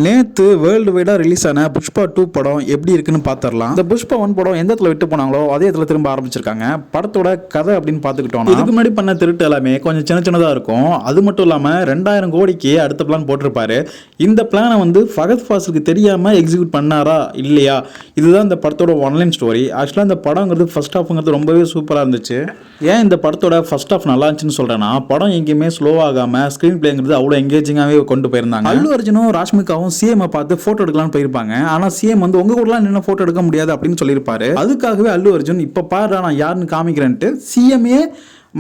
நேற்று world வைடாக release ஆன புஷ்பா 2 படம் எப்படி இருக்குன்னு பார்த்துடலாம். இந்த புஷ்பா 1 படம் எந்த இடத்துல விட்டு போனாங்களோ அதே இடத்துல திரும்ப ஆரம்பிச்சிருக்காங்க. படத்தோட கதை அப்படின்னு பார்த்துக்கிட்டோம். இதுக்கு முன்னாடி பண்ண திருட்டு எல்லாமே கொஞ்சம் சின்ன சின்னதாக இருக்கும். அது மட்டும் இல்லாமல் 2000 கோடிக்கு அடுத்த பிளான் போட்டிருப்பாரு. இந்த பிளானை வந்து ஃபகத் ஃபாசிலுக்கு தெரியாமல் எக்ஸிக்யூட் பண்ணாரா இல்லையா, இதுதான் இந்த படத்தோட ஒன்லைன் ஸ்டோரி. ஆக்சுவலாக இந்த படங்கிறது ஃபர்ஸ்ட் ஹாஃப்ங்கிறது ரொம்பவே சூப்பராக இருந்துச்சு. ஏன் இந்த படத்தோட ஃபர்ஸ்ட் ஹாஃப் நல்லா இருந்துச்சுன்னு சொல்கிறேன்னா, படம் எங்கேயுமே ஸ்லோ ஆகாமல் ஸ்க்ரீன் பிளேங்கிறது அவ்வளோ எங்கேஜிங்காகவே கொண்டு போயிருந்தாங்க. அல்லு அர்ஜுனும் ராஷ்மிகாவும் சிஎம் பார்த்து போட்டோ எடுக்கலாம்னு போயிருப்பாங்க. ஆனா சிஎம் வந்து உங்க கூட நின்று போட்டோ எடுக்க முடியாது அப்படின்னு சொல்லியிருப்பாரு. அதுக்காகவே அல்லு அர்ஜுன் இப்ப பாரு நான் யாருன்னு காமிக்கிறேன்ட்டு சிஎம்ஏ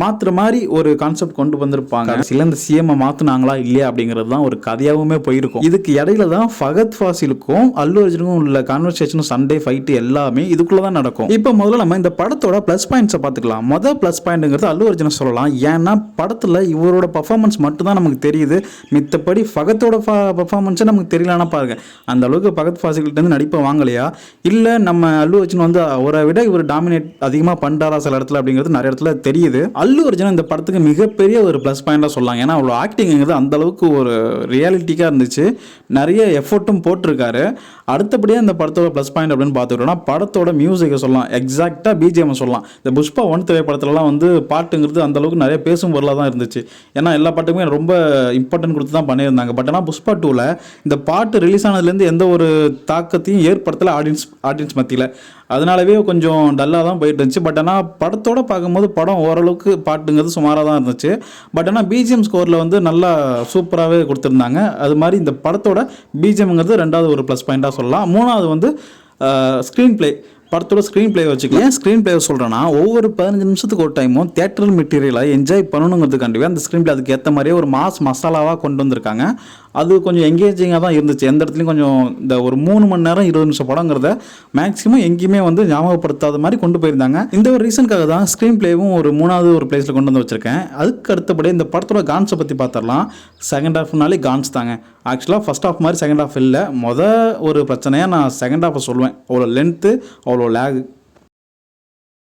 மாத்துற மாதிரி ஒரு கான்செப்ட் கொண்டு வந்திருப்பாங்க. சில இந்த சிஎம் மாத்துனாங்களா இல்லையா அப்படிங்கிறது தான் ஒரு கதையாகவுமே போயிருக்கும். இதுக்கு இடையில தான் ஃபகத் ஃபாசிலுக்கும் அல்லு அர்ஜுனுக்கும் உள்ள கான்வர்சேஷன், சண்டே ஃபைட் எல்லாமே இதுக்குள்ள தான் நடக்கும். இப்போ முதல்ல நம்ம இந்த படத்தோட பிளஸ் பாயிண்ட்ஸை பார்த்துக்கலாம். முதல் பிளஸ் பாயிண்ட்ங்கிறது அல்லு அர்ஜுனை சொல்லலாம். ஏன்னா படத்துல இவரோட பர்ஃபார்மன்ஸ் மட்டும் தான் நமக்கு தெரியுது. மித்தபடி ஃபகத்தோட பர்ஃபார்மன்ஸை நமக்கு தெரியலன்னா பாருங்க, அந்த அளவுக்கு ஃபகத் ஃபாசில்கிட்ட இருந்து நடிப்பை வாங்கலையா, இல்ல நம்ம அல்லு அர்ஜுன் வந்து அவரை விட இவர் டாமினேட் அதிகமா பண்றாரா சில இடத்துல அப்படிங்கிறது நிறைய இடத்துல தெரியுது. அல்லு அர்ஜுன் இந்த படத்துக்கு மிகப்பெரிய ஒரு ப்ளஸ் பாயிண்டாக சொல்லலாம். ஏன்னா அவ்வளோ ஆக்டிங்கிறது அந்த அளவுக்கு ஒரு ரியாலிட்டிக்காக இருந்துச்சு. நிறைய எஃபர்ட்டும் போட்டிருக்காரு. அடுத்தபடியாக இந்த படத்தோட ப்ளஸ் பாயிண்ட் அப்படின்னு பார்த்துக்கிட்டோம்னா படத்தோட மியூசிக்கை சொல்லலாம். எக்ஸாக்டாக பிஜிஎம் சொல்லலாம். இந்த புஷ்பா 1 திரைப்படத்துலலாம் வந்து பாட்டுங்கிறது அந்த அளவுக்கு நிறைய பேசும் பொருளாக தான் இருந்துச்சு. ஏன்னா எல்லா பாட்டுக்குமே ரொம்ப இம்பார்ட்டன்ட் கொடுத்து தான் பண்ணியிருந்தாங்க. பட் ஆனால் புஷ்பா 2ல இந்த பாட்டு ரிலீஸ் ஆனதுலேருந்து எந்த ஒரு தாக்கத்தையும் ஏற்படுத்தலை ஆடியன்ஸ் மத்தியில். அதனாலவே கொஞ்சம் டல்லாக தான் போயிட்டு இருந்துச்சு. பட் ஆனால் படத்தோட பார்க்கும்போது படம் ஓரளவுக்கு பாட்டுங்கிறது சுமாராக தான் இருந்துச்சு. பட் ஆனால் பிஜிஎம் ஸ்கோரில் வந்து நல்லா சூப்பராகவே கொடுத்துருந்தாங்க. அது மாதிரி இந்த படத்தோட பிஜிஎம்ங்கிறது ரெண்டாவது ஒரு ப்ளஸ் பாயிண்ட்டாக சொல்லலாம். மூணாவது வந்து ஸ்க்ரீன் பிளே. படத்தோட ஸ்க்ரீன் பிளே வச்சுக்கலாம். ஏன் ஸ்க்ரீன் பிளே சொல்கிறேன்னா, ஒவ்வொரு 15 நிமிஷத்துக்கு ஒரு டைமும் தியேட்டர் மெட்டீரியலாக என்ஜாய் பண்ணணுங்கிறதுக்காண்டிவே அந்த ஸ்க்ரீன் பிளே அதுக்கு ஏற்ற மாதிரியே ஒரு மசாலாவாக கொண்டு வந்திருக்காங்க. அது கொஞ்சம் எங்கேஜிங்காக தான் இருந்துச்சு. எந்த இடத்துலையும் கொஞ்சம் இந்த ஒரு 3 மணி நேரம் 20 நிமிஷம் படங்கிறத மேக்ஸிமம் எங்கேயுமே வந்து ஞாபகப்படுத்தாத மாதிரி கொண்டு போயிருந்தாங்க. இந்த ஒரு ரீசனுக்காக தான் ஸ்க்ரீன் பிளேவும் ஒரு 3வது ஒரு பிளேஸில் கொண்டு வந்து வச்சிருக்கேன். அதுக்கு அடுத்தபடி இந்த படத்தோட கான்ஸை பற்றி பார்த்துடலாம். செகண்ட் ஹாஃப்னாலே கான்ஸ் தாங்க. ஆக்சுவலாக ஃபர்ஸ்ட் ஹாஃப் மாதிரி செகண்ட் ஹாஃப் இல்லை. ஒரு பிரச்சனையாக நான் செகண்ட் ஹாஃபை சொல்லுவேன். அவ்வளோ லென்த்து, அவ்வளோ லேக்.